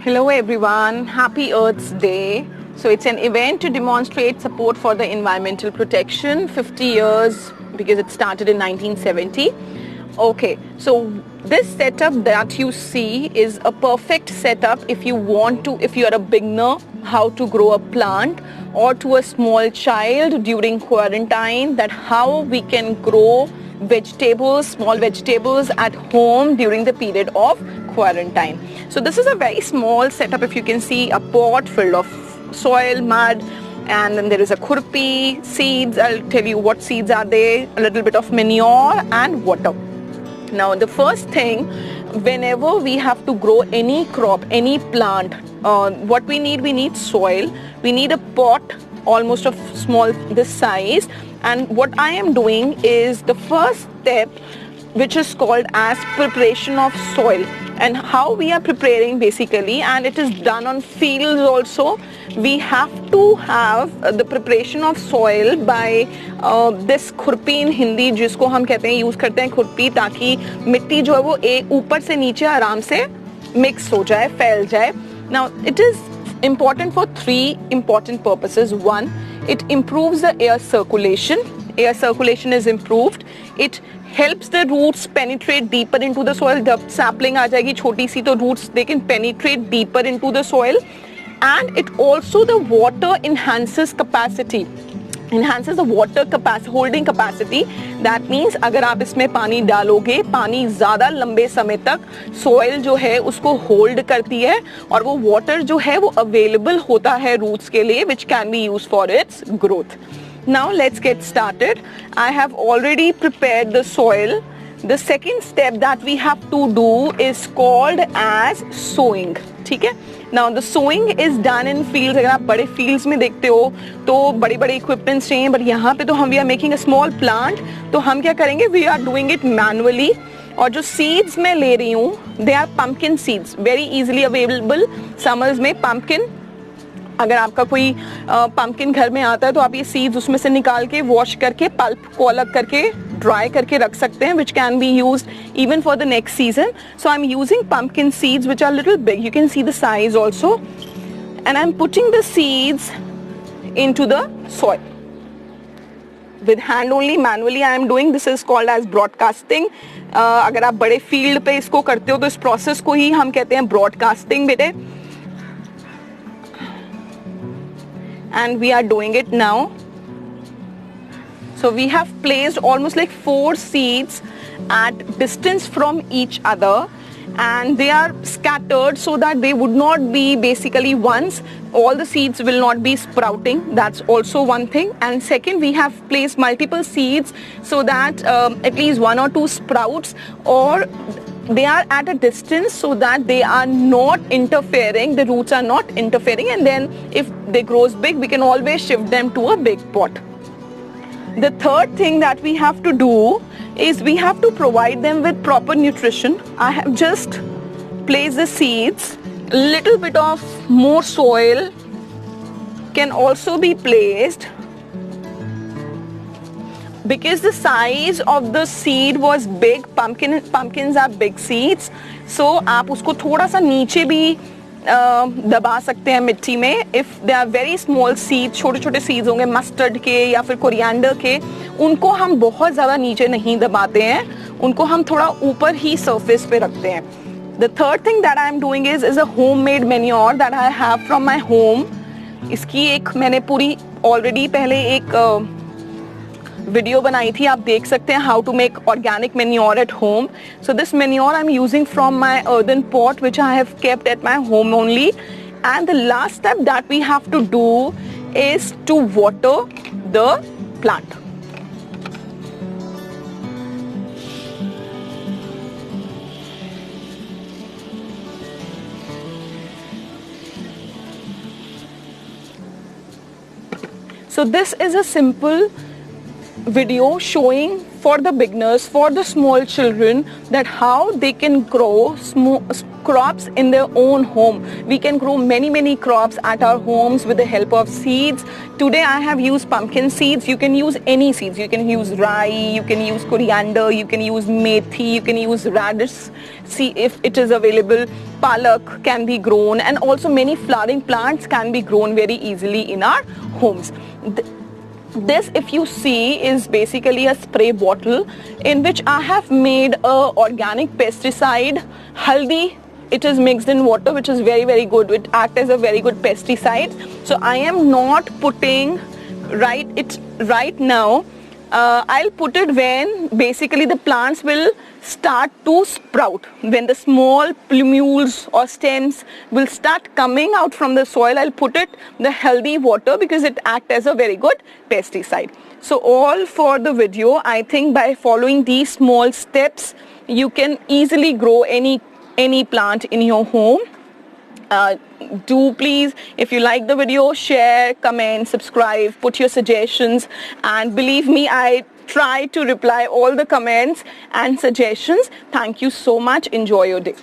Hello everyone, happy Earth's Day. So it's an event to demonstrate support for the environmental protection, 50 years because it started in 1970. Okay, so this setup that you see is a perfect setup if you are a beginner, how to grow a plant, or to a small child during quarantine, that how we can grow vegetables, small vegetables at home during the period of quarantine. So this is a very small setup. If you can see, a pot filled of soil, mud, and then there is a khurpi, seeds. I'll tell you what seeds are they, a little bit of manure and water. Now the first thing, whenever we have to grow any crop, any plant, what we need soil. We need a pot almost of small this size, and what I am doing is the first step, which is called as preparation of soil, and how we are preparing basically, and it is done on fields also. We have to have the preparation of soil by this खुरपी in Hindi, जिसको हम कहते हैं, use करते हैं खुरपी, ताकि मिट्टी जो है वो एक ऊपर से नीचे आराम से मिक्स हो जाए, फैल जाए. Now it is important for three important purposes. One, it improves the air circulation. Air circulation is improved. It helps the roots penetrate deeper into the soil. जब sapling आ जाएगी छोटी सी, तो roots they can penetrate deeper into the soil. And it also, the water enhances capacity. Enhances the water capacity, holding capacity. That means अगर आप इसमें पानी डालोगे, पानी ज़्यादा लंबे समय तक soil जो है उसको hold करती है, और वो water जो है वो available होता है roots के लिए, which can be used for its growth. Now let's get started. I have already prepared the soil. The second step that we have to do is called as sowing. ठीक है? Now the sowing is done in fields. अगर आप बड़े fields में देखते हो तो बड़े बड़े equipments चाहिए, but यहाँ पे तो हम we are making a small plant. तो हम क्या करेंगे? We are doing it manually. और जो seeds मैं ले रही हूँ, they are pumpkin seeds, very easily available. Summers में pumpkin, अगर आपका कोई पम्पकिन घर में आता है तो आप ये सीड्स उसमें से निकाल के वॉश करके पल्प को अलग करके ड्राई करके रख सकते हैं, which can be used even for the next season. So I'm using pumpkin seeds which are little big. You can see the size also, and I'm putting the seeds into the soil with hand only. Manually I am doing. This is called as broadcasting. अगर आप बड़े field पे इसको करते हो तो इस process को ही हम कहते हैं ब्रॉडकास्टिंग बेटे. And we are doing it now. So we have placed almost like 4 seeds at distance from each other, and they are scattered so that they would not be basically once. All the seeds will not be sprouting. That's also one thing. And second, we have placed multiple seeds so that at least 1 or 2 sprouts, or they are at a distance so that they are not interfering, the roots are not interfering, and then if they grows big, we can always shift them to a big pot. The third thing that we have to do is we have to provide them with proper nutrition. I have just placed the seeds. Little bit of more soil can also be placed, because the size of the seed was big. Pumpkins are big seeds, so आप उसको थोड़ा सा नीचे भी दबा सकते हैं मिट्टी में. If they are very small seeds, छोटे छोटे seeds होंगे मस्टर्ड के या फिर कोरिएंडर के, उनको हम बहुत ज़्यादा नीचे नहीं दबाते हैं, उनको हम थोड़ा ऊपर ही surface पे रखते हैं. The third thing that I am doing is a homemade manure that I have from my home. इसकी एक मैंने पूरी already पहले एक वीडियो बनाई थी, आप देख सकते हैं how to make organic manure at home. So this manure I'm using from my earthen pot which I have kept at my home only. And the last step that we have to do is to water the plant. So this is a simple video showing for the beginners, for the small children, that how they can grow crops in their own home. We can grow many crops at our homes with the help of seeds. Today I have used pumpkin seeds. You can use any seeds. You can use rye, you can use coriander, you can use methi, you can use radish, see if it is available. Palak can be grown, and also many flowering plants can be grown very easily in our homes. This, if you see, is basically a spray bottle in which I have made a organic pesticide, haldi. It is mixed in water, which is very good. It acts as a very good pesticide. So I am not putting right now. I'll put it when basically the plants will start to sprout. When the small plumules or stems will start coming out from the soil, I'll put it the healthy water because it acts as a very good pesticide. So all for the video. I think by following these small steps, you can easily grow any plant in your home. Do please, if you like the video, share, comment, subscribe, put your suggestions, and believe me, I try to reply all the comments and suggestions. Thank you so much. Enjoy your day.